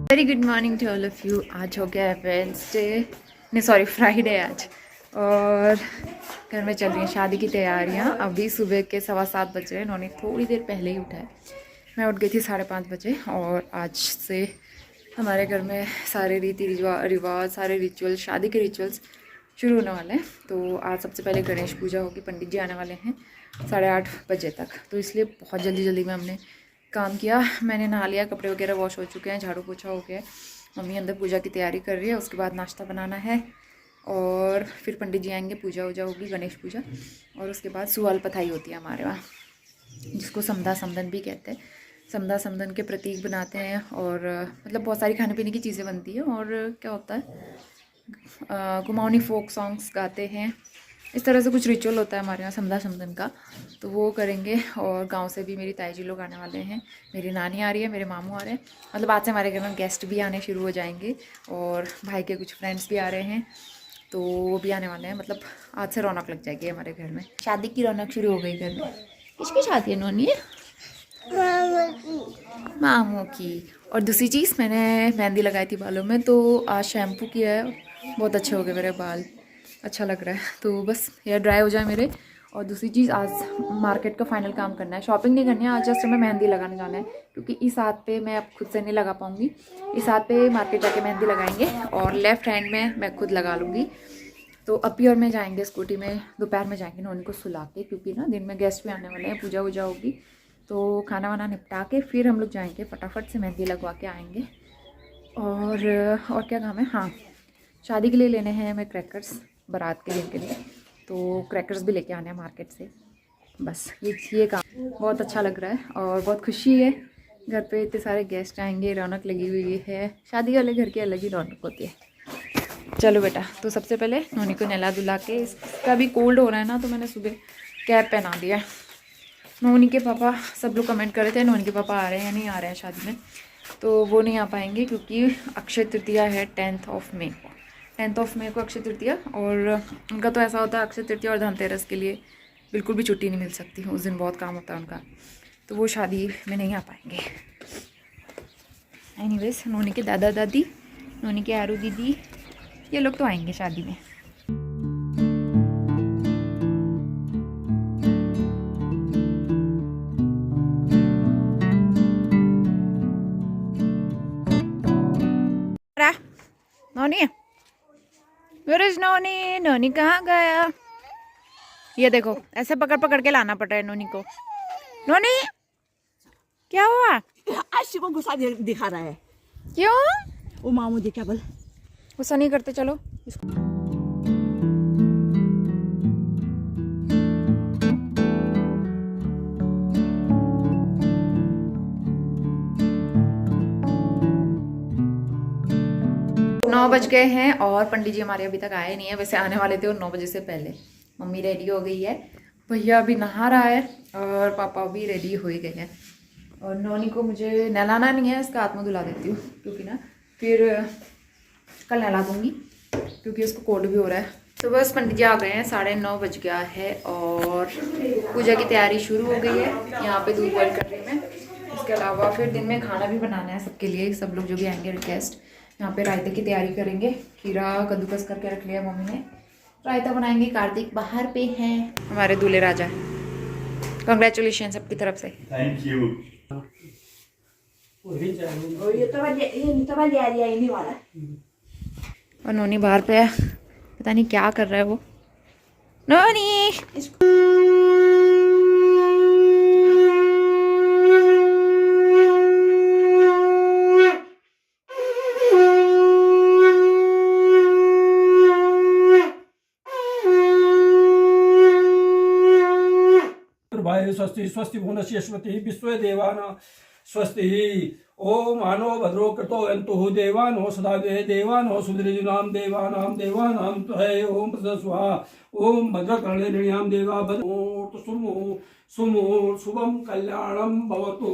Very good morning to all of you. आज हो गया है वेंसडे, नहीं सॉरी फ्राइडे आज, और घर में चल रही हैं शादी की तैयारियां। अभी सुबह के 7:15 बज रहे हैं, उन्होंने थोड़ी देर पहले ही उठा है। मैं उठ गई थी 5:30 बजे, और आज से हमारे घर में सारे रीति रिवाज, सारे रिचुअल, शादी के रिचुअल्स शुरू होने वाले हैं। तो आज सबसे पहले गणेश पूजा होगी, पंडित जी आने वाले हैं 8:30 बजे तक, तो इसलिए बहुत जल्दी जल्दी में हमने काम किया। मैंने नहा लिया, कपड़े वगैरह वॉश हो चुके हैं, झाड़ू पोछा हो गया है। मम्मी अंदर पूजा की तैयारी कर रही है, उसके बाद नाश्ता बनाना है, और फिर पंडित जी आएंगे, पूजा वूजा होगी, गणेश पूजा, और उसके बाद सुवाल पथाई होती है हमारे वहाँ, जिसको समदा समदन भी कहते हैं। समदा समदन के प्रतीक बनाते हैं, और मतलब बहुत सारी खाने पीने की चीज़ें बनती है। और क्या होता है, कुमाऊनी फोक सॉन्ग्स गाते हैं, इस तरह से कुछ रिचुअल होता है हमारे यहाँ समदा समदन का, तो वो करेंगे। और गांव से भी मेरी ताई जी लोग आने वाले हैं, मेरी नानी आ रही है, मेरे मामू आ रहे हैं। मतलब आज से हमारे घर में गेस्ट भी आने शुरू हो जाएंगे, और भाई के कुछ फ्रेंड्स भी आ रहे हैं, तो वो भी आने वाले हैं। मतलब आज से रौनक लग जाएगी हमारे घर में, शादी की रौनक शुरू हो गई घर में। किसकी शादी है नोनी? मामू की। और दूसरी चीज़, मैंने मेहंदी लगाई थी बालों में, तो आज शैम्पू किया है, बहुत अच्छे हो गए मेरे बाल, अच्छा लग रहा है। तो बस हेयर ड्राई हो जाए मेरे। और दूसरी चीज़, आज मार्केट का फाइनल काम करना है, शॉपिंग नहीं करनी है आज, जस्ट हमें मेहंदी लगाने जाना है, क्योंकि इस हाथ पे मैं अब खुद से नहीं लगा पाऊँगी। इस हाथ पे मार्केट जाके मेहंदी लगाएंगे, और लेफ़्ट हैंड में मैं खुद लगा लूँगी। तो अभी और मैं जाएंगे स्कूटी में, दोपहर में जाएंगे ना उनको सुला के, क्योंकि ना दिन में गेस्ट भी आने वाले हैं, पूजा वूजा होगी, तो खाना वाना निपटा के फिर हम लोग जाएंगे, फटाफट से मेहंदी लगवा के आएंगे। और क्या काम है, हाँ, शादी के लिए लेने हैं हमें क्रैकर्स, बारात के दिन के लिए, तो क्रैकर्स भी लेके आने हैं मार्केट से। बस ये काम बहुत अच्छा लग रहा है, और बहुत खुशी है। घर पे इतने सारे गेस्ट आएंगे, रौनक लगी हुई है। शादी वाले घर की अलग ही रौनक होती है। चलो बेटा, तो सबसे पहले नोनी को नहला धुला के, इसका भी कोल्ड हो रहा है ना, तो मैंने सुबह कैप पहना दिया। नोनी के पापा, सब लोग कमेंट कर रहे थे नोनी के पापा आ रहे हैं या नहीं आ रहे हैं शादी में, तो वो नहीं आ पाएंगे, क्योंकि अक्षय तृतीया है 10 मई को। 10 मई को अक्षय तृतीया, और उनका तो ऐसा होता है अक्षय तृतीया और धनतेरस के लिए बिल्कुल भी छुट्टी नहीं मिल सकती, उस दिन बहुत काम होता है उनका, तो वो शादी में नहीं आ पाएंगे। एनीवेज, नोनी के दादा दादी, नोनी के आरू दीदी, ये लोग तो आएंगे शादी में। नोनी, वेयर इज नोनी? नोनी कहाँ गया? ये देखो, ऐसे पकड़ पकड़ के लाना पड़ रहा है नोनी को। नोनी, क्या हुआ? आशी को गुस्सा दिखा रहा है। क्यों? वो मामू जी क्या बोल, गुस्सा नहीं करते, चलो इसको। 9 बज गए हैं, और पंडित जी हमारे अभी तक आए नहीं है। वैसे आने वाले थे, और 9 बजे से पहले। मम्मी रेडी हो गई है, भैया अभी नहा रहा है, और पापा भी रेडी हो ही गए हैं। और नोनी को मुझे नहलाना नहीं है, इसका हाथ मुँह धुला देती हूँ, क्योंकि ना फिर कल नहला दूँगी, क्योंकि उसको कोल्ड भी हो रहा है। तो बस पंडित जी आ गए हैं, 9:30 बज गया है, और पूजा की तैयारी शुरू हो गई है। यहाँ पे दूध बॉयल कर रही हूँ मैं। इसके अलावा फिर दिन में खाना भी बनाना है सबके लिए, सब लोग जो भी आएंगे गेस्ट। यहाँ पे रायते की तैयारी करेंगे, खीरा कद्दूकस करके रख लिया मम्मी ने, रायता बनाएंगे। कार्तिक बाहर पे हैं, हमारे दूल्हे राजा। कंग्रेचुलेशन सबकी तरफ से। Thank you. और नोनी बाहर पे है, पता नहीं क्या कर रहा है वो। नोनी, स्वस्ति स्वस्ति भुवनस्य स्वस्ति विश्व देवान स्वस्ति। ओम मानो भद्रो कृतो यन्तु देवानो सदा वे देवानो सुदृजनाम देवानाम देवानाम त्वय ओम प्रसस्वा। ओम भद्रकर्णेर्याम देवा भद्रो सुमो सुमो शुभम कल्याणम भवतु।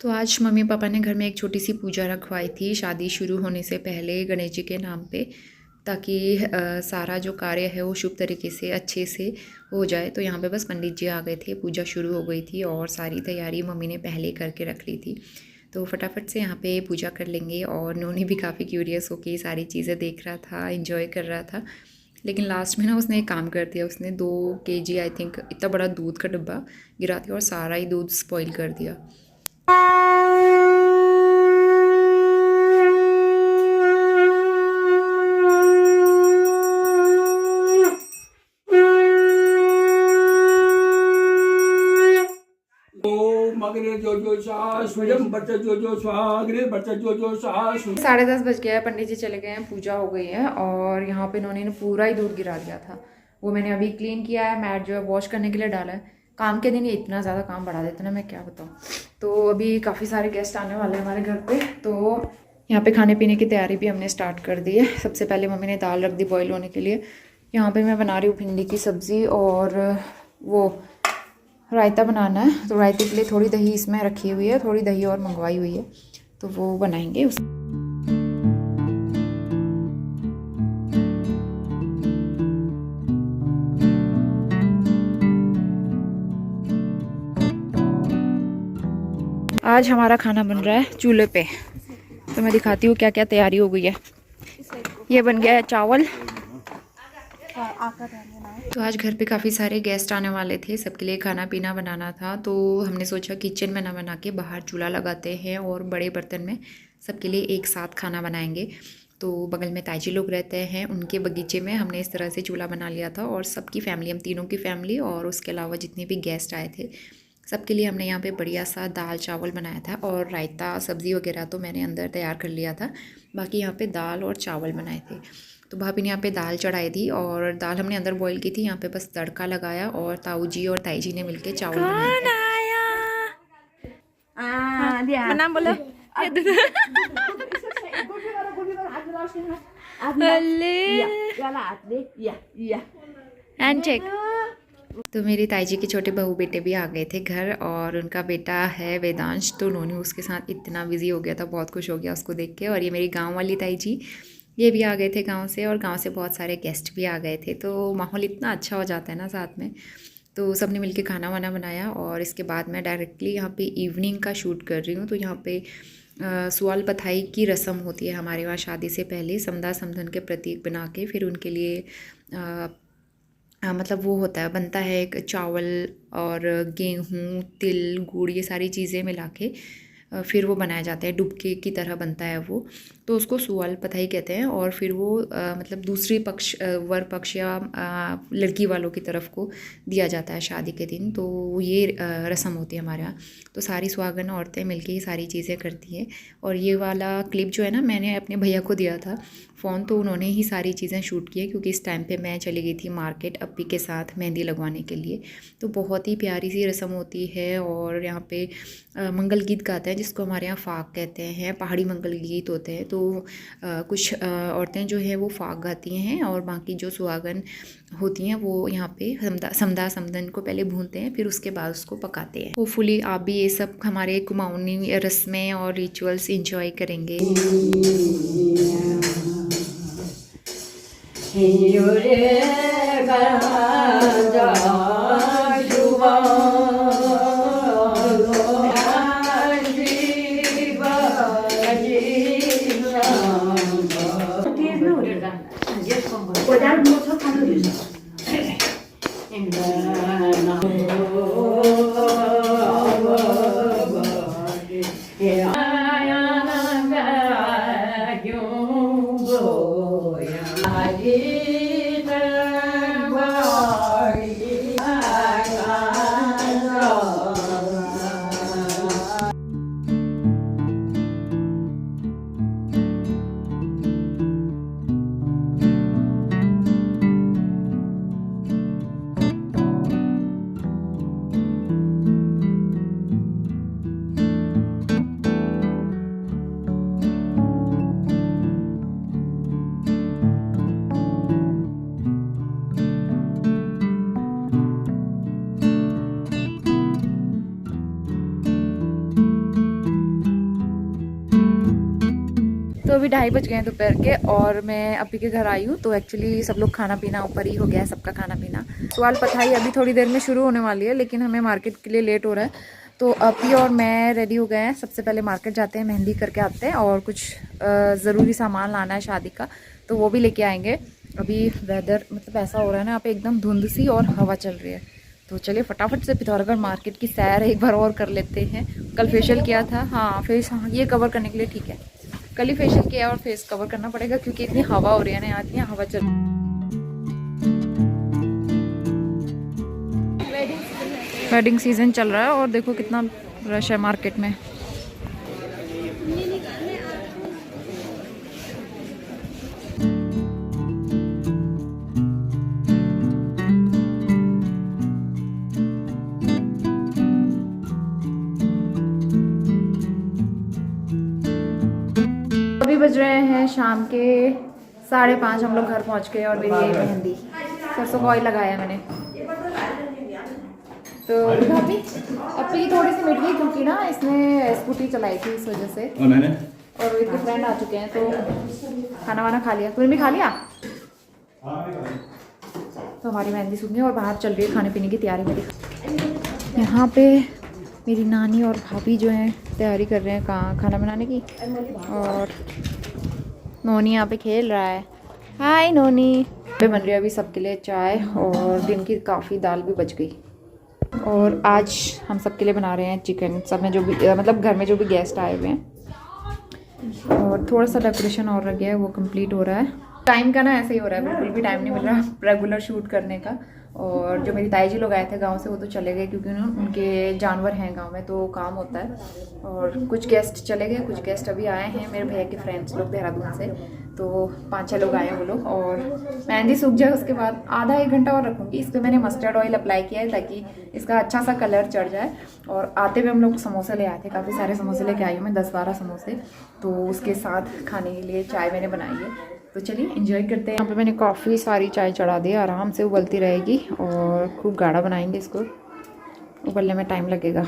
तो आज मम्मी पापा ने घर में एक छोटी सी पूजा रखवाई थी शादी शुरू होने से पहले, गणेश जी के नाम पे, ताकि सारा जो कार्य है वो शुभ तरीके से अच्छे से हो जाए। तो यहाँ पे बस पंडित जी आ गए थे, पूजा शुरू हो गई थी, और सारी तैयारी मम्मी ने पहले करके रख ली थी। तो फटाफट से यहाँ पे पूजा कर लेंगे। और नोनी भी काफ़ी क्यूरियस होकर ये सारी चीज़ें देख रहा था, एंजॉय कर रहा था। लेकिन लास्ट में ना उसने एक काम कर दिया, उसने 2 kg आई थिंक इतना बड़ा दूध का डब्बा गिरा दिया और सारा ही दूध स्पॉइल कर दिया। अग्रे जो जो सा स्वयं बच जो जो स्वा अग्रे बच जो जो सा 10:30 बज गया है, पंडित जी चले गए हैं, पूजा हो गई है। और यहाँ पे इन्होंने पूरा ही दूध गिरा दिया था, वो मैंने अभी क्लीन किया है। मैट जो है वॉश करने के लिए डाला है। काम के दिन ये इतना ज़्यादा काम बढ़ा देते ना, मैं क्या बताऊँ। तो अभी काफ़ी सारे गेस्ट आने वाले हैं हमारे घर पे, तो यहाँ पे खाने पीने की तैयारी भी हमने स्टार्ट कर दी है। सबसे पहले मम्मी ने दाल रख दी बॉईल होने के लिए। यहाँ पे मैं बना रही हूँ भिंडी की सब्ज़ी और वो रायता बनाना है। तो रायते के लिए थोड़ी दही इसमें रखी हुई है, थोड़ी दही और मंगवाई हुई है, तो वो बनाएंगे उस। आज हमारा खाना बन रहा है चूल्हे पे, तो मैं दिखाती हूँ क्या क्या तैयारी हो गई है। ये बन गया है चावल। तो आज घर पे काफ़ी सारे गेस्ट आने वाले थे, सबके लिए खाना पीना बनाना था। तो हमने सोचा किचन में ना बना के बाहर चूल्हा लगाते हैं और बड़े बर्तन में सबके लिए एक साथ खाना बनाएंगे। तो बगल में ताजी लोग रहते हैं, उनके बगीचे में हमने इस तरह से चूल्हा बना लिया था। और सबकी फैमिली, हम तीनों की फैमिली और उसके अलावा जितने भी गेस्ट आए थे सबके लिए हमने यहाँ पे बढ़िया सा दाल चावल बनाया था। और रायता सब्ज़ी वगैरह तो मैंने अंदर तैयार कर लिया था, बाकी यहाँ पे दाल और चावल बनाए थे। तो भाभी ने यहाँ पे दाल चढ़ाई थी और दाल हमने अंदर बॉईल की थी। यहाँ पे बस तड़का लगाया और ताऊ जी और ताई जी ने मिलके चावल बनाए थे। नाम बोलो। तो मेरी ताई जी के छोटे बहू बेटे भी आ गए थे घर, और उनका बेटा है वेदांश, तो नोनी उसके साथ इतना बिजी हो गया था, बहुत खुश हो गया उसको देख के। और ये मेरी गांव वाली ताई जी, ये भी आ गए थे गांव से, और गांव से बहुत सारे गेस्ट भी आ गए थे। तो माहौल इतना अच्छा हो जाता है ना साथ में। तो सबने मिलके खाना वाना बनाया और इसके बाद मैं डायरेक्टली यहाँ पे इवनिंग का शूट कर रही हूँ। तो यहाँ पे सुआल पथाई की रस्म होती है हमारे वहाँ शादी से पहले, समदा समधन के प्रतीक बना के फिर उनके लिए मतलब वो होता है, बनता है एक चावल और गेहूँ, तिल, गुड़, ये सारी चीज़ें मिला के फिर वो बनाया जाता है, डुबके की तरह बनता है वो। तो उसको सुआल पथाई कहते हैं। और फिर वो मतलब दूसरी पक्ष, वर पक्ष या लड़की वालों की तरफ को दिया जाता है शादी के दिन। तो ये रस्म होती है हमारे यहाँ। तो सारी सुहागन औरतें मिलके ये सारी चीज़ें करती हैं। और ये वाला क्लिप जो है ना, मैंने अपने भैया को दिया था फ़ोन, तो उन्होंने ही सारी चीज़ें शूट की है, क्योंकि इस टाइम पे मैं चली गई थी मार्केट अप्पी के साथ मेहंदी लगवाने के लिए। तो बहुत ही प्यारी सी रस्म होती है। और यहाँ पे मंगल गीत गाते हैं, जिसको हमारे यहाँ फाग कहते हैं, पहाड़ी मंगल गीत होते हैं। तो कुछ औरतें जो है वो फाग गाती हैं, और बाकी जो सुहागन होती हैं वो यहाँ पे समदा समधन को पहले भूनते हैं, फिर उसके बाद उसको पकाते हैं। होपफुली आप भी ये सब हमारे कुमाऊनी रस्में और रिचुअल्स इंजॉय करेंगे। तो अभी 2:30 बज गए हैं दोपहर के, और मैं अभी के घर आई हूँ। तो एक्चुअली सब लोग खाना पीना ऊपर ही हो गया है, सबका खाना पीना। सुआल पथाई अभी थोड़ी देर में शुरू होने वाली है, लेकिन हमें मार्केट के लिए लेट हो रहा है। तो अपी और मैं रेडी हो गए हैं। सबसे पहले मार्केट जाते हैं, मेहंदी करके आते हैं और कुछ ज़रूरी सामान लाना है शादी का, तो वो भी लेके आएंगे। अभी वेदर मतलब ऐसा हो रहा है ना यहाँ पे, एकदम धुंध सी और हवा चल रही है। तो चलिए फटाफट से पिथौरागढ़ मार्केट की सैर एक बार और कर लेते हैं। कल फेशियल किया था, हाँ फेस, हाँ ये कवर करने के लिए ठीक है। कल ही फेशियल किया और फेस कवर करना पड़ेगा क्योंकि इतनी हवा हो रही है ना यहाँ, इतनी हवा चल। वेडिंग सीजन चल रहा है और देखो कितना रश है मार्केट में। अभी बज रहे हैं शाम के 5:30, हम लोग घर पहुंच गए और मेरी मेहंदी सरसों का ऑयल लगाया मैंने। तो भाभी अपनी थोड़ी सी मिट गई क्योंकि ना इसने स्कूटी चलाई थी इस वजह से। और रोहित के फ्रेंड आ चुके हैं तो खाना वाना खा लिया। तुमने भी खा लिया? तो हमारी मेहंदी सूख गई और बाहर चल रही है खाने पीने की तैयारी मेरी। यहाँ पे मेरी नानी और भाभी जो हैं तैयारी कर रहे हैं खाना बनाने की, और नोनी यहाँ पे खेल रहा है। हाय नोनी। पे बन रही है अभी सबके लिए चाय, और दिन की काफ़ी दाल भी बच गई। और आज हम सबके लिए बना रहे हैं चिकन, सब में जो भी मतलब घर में जो भी गेस्ट आए हुए हैं। और थोड़ा सा डेकोरेशन और रह गया है, वो कंप्लीट हो रहा है। टाइम का ना ऐसे ही हो रहा है, बिल्कुल भी टाइम नहीं मिल रहा रेगुलर शूट करने का। और जो मेरी ताई जी लोग आए थे गांव से वो तो चले गए क्योंकि ना उनके जानवर हैं गांव में, तो काम होता है। और कुछ गेस्ट चले गए, कुछ गेस्ट अभी आए हैं, मेरे भैया के फ्रेंड्स लोग देहरादून से, तो 5-6 लोग आए हैं वो लोग। और मेहंदी सूख जाए उसके बाद आधा 1 घंटा और रखूँगी। इस पर मैंने मस्टर्ड ऑयल अप्लाई किया है ताकि इसका अच्छा सा कलर चढ़ जाए। और आते हुए हम लोग समोसे ले आए थे, काफ़ी सारे समोसे लेके आई हूँ मैं, 10-12 समोसे। तो उसके साथ खाने के लिए चाय मैंने बनाई है। तो चलिए एंजॉय करते हैं। यहाँ पे मैंने काफ़ी सारी चाय चढ़ा दी, आराम से उबलती रहेगी और खूब गाढ़ा बनाएंगे इसको, उबलने में टाइम लगेगा।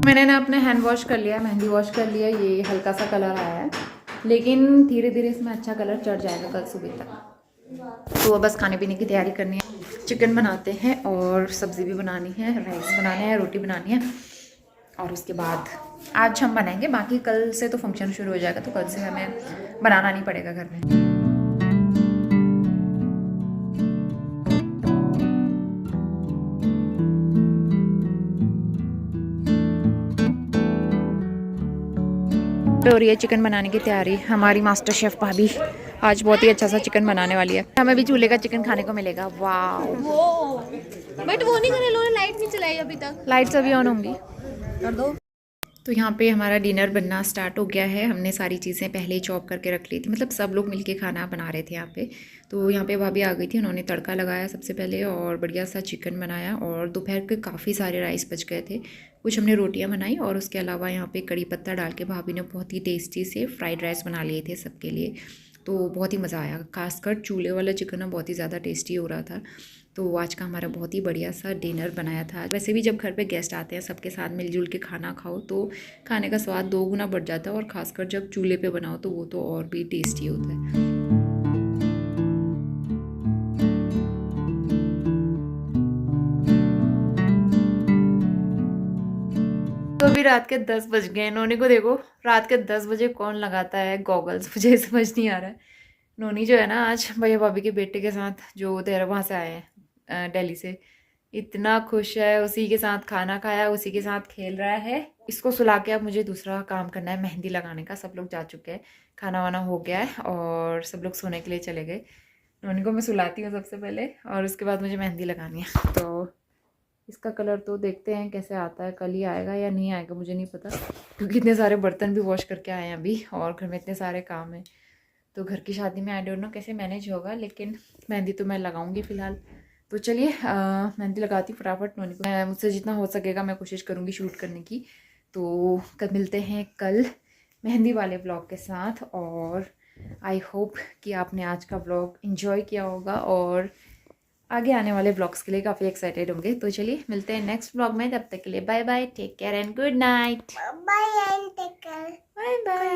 मैंने ना अपने हैंड वॉश कर लिया, मेहंदी वॉश कर लिया, ये हल्का सा कलर आया है, लेकिन धीरे धीरे इसमें अच्छा कलर चढ़ जाएगा कल सुबह तक। तो बस खाने पीने की तैयारी करनी है। चिकन बनाते हैं और सब्ज़ी भी बनानी है, राइस बनाने हैं, रोटी बनानी है। और उसके बाद आज हम बनाएंगे, बाकी कल से तो फंक्शन शुरू हो जाएगा, तो कल से हमें बनाना नहीं पड़ेगा घर में। हो रही है चिकन बनाने की तैयारी। हमारी मास्टर शेफ भाभी आज बहुत ही अच्छा सा चिकन बनाने वाली है। हमें भी चूल्हे का चिकन खाने को मिलेगा। वाह, बट वो नहीं करे लोगों ने, लाइट नहीं चलाई अभी तक। लाइट्स अभी ऑन होंगी। कर दो। तो यहाँ पे हमारा डिनर बनना स्टार्ट हो गया है। हमने सारी चीज़ें पहले ही चॉप करके रख ली थी, मतलब सब लोग मिलके खाना बना रहे थे यहाँ पे। तो यहाँ पे भाभी आ गई थी, उन्होंने तड़का लगाया सबसे पहले और बढ़िया सा चिकन बनाया। और दोपहर के काफ़ी सारे राइस बच गए थे, कुछ हमने रोटियाँ बनाई। और उसके अलावा यहाँ पे कड़ी पत्ता डाल के भाभी ने बहुत ही टेस्टी से फ्राइड राइस बना लिए थे सबके लिए। तो बहुत ही मज़ा आया, खासकर चूल्हे वाला चिकन ना बहुत ही ज़्यादा टेस्टी हो रहा था। तो आज का हमारा बहुत ही बढ़िया सा डिनर बनाया था। वैसे भी जब घर पे गेस्ट आते हैं सबके साथ मिलजुल के खाना खाओ तो खाने का स्वाद 2 गुना बढ़ जाता है, और ख़ासकर जब चूल्हे पे बनाओ तो वो तो और भी टेस्टी होता है। तो अभी रात के 10 बज गए। नोनी को देखो, रात के 10 बजे कौन लगाता है गॉगल्स, मुझे समझ नहीं आ रहा है। नोनी जो है ना आज भैया भाभी के बेटे के साथ, जो वहाँ से आए हैं दिल्ली से, इतना खुश है, उसी के साथ खाना खाया, उसी के साथ खेल रहा है। इसको सुला के अब मुझे दूसरा काम करना है, मेहंदी लगाने का। सब लोग जा चुके हैं, खाना वाना हो गया है और सब लोग सोने के लिए चले गए। नोनी को मैं सुलाती हूँ सबसे पहले और उसके बाद मुझे मेहंदी लगानी है। तो इसका कलर तो देखते हैं कैसे आता है, कल ही आएगा या नहीं आएगा मुझे नहीं पता, क्योंकि इतने सारे बर्तन भी वॉश करके आए हैं अभी और घर में इतने सारे काम हैं। तो घर की शादी में आई डोंट नो कैसे मैनेज होगा, लेकिन मेहंदी तो मैं लगाऊंगी फ़िलहाल। तो चलिए मेहंदी लगाती फटाफट नोनी को। मुझसे जितना हो सकेगा मैं कोशिश करूँगी शूट करने की। तो कल मिलते हैं कल मेहंदी वाले ब्लॉग के साथ, और आई होप कि आपने आज का ब्लॉग एंजॉय किया होगा और आगे आने वाले ब्लॉग्स के लिए काफ़ी एक्साइटेड होंगे। तो चलिए मिलते हैं नेक्स्ट ब्लॉग में, तब तक के लिए bye bye, take care and good night. Bye and take care, bye bye.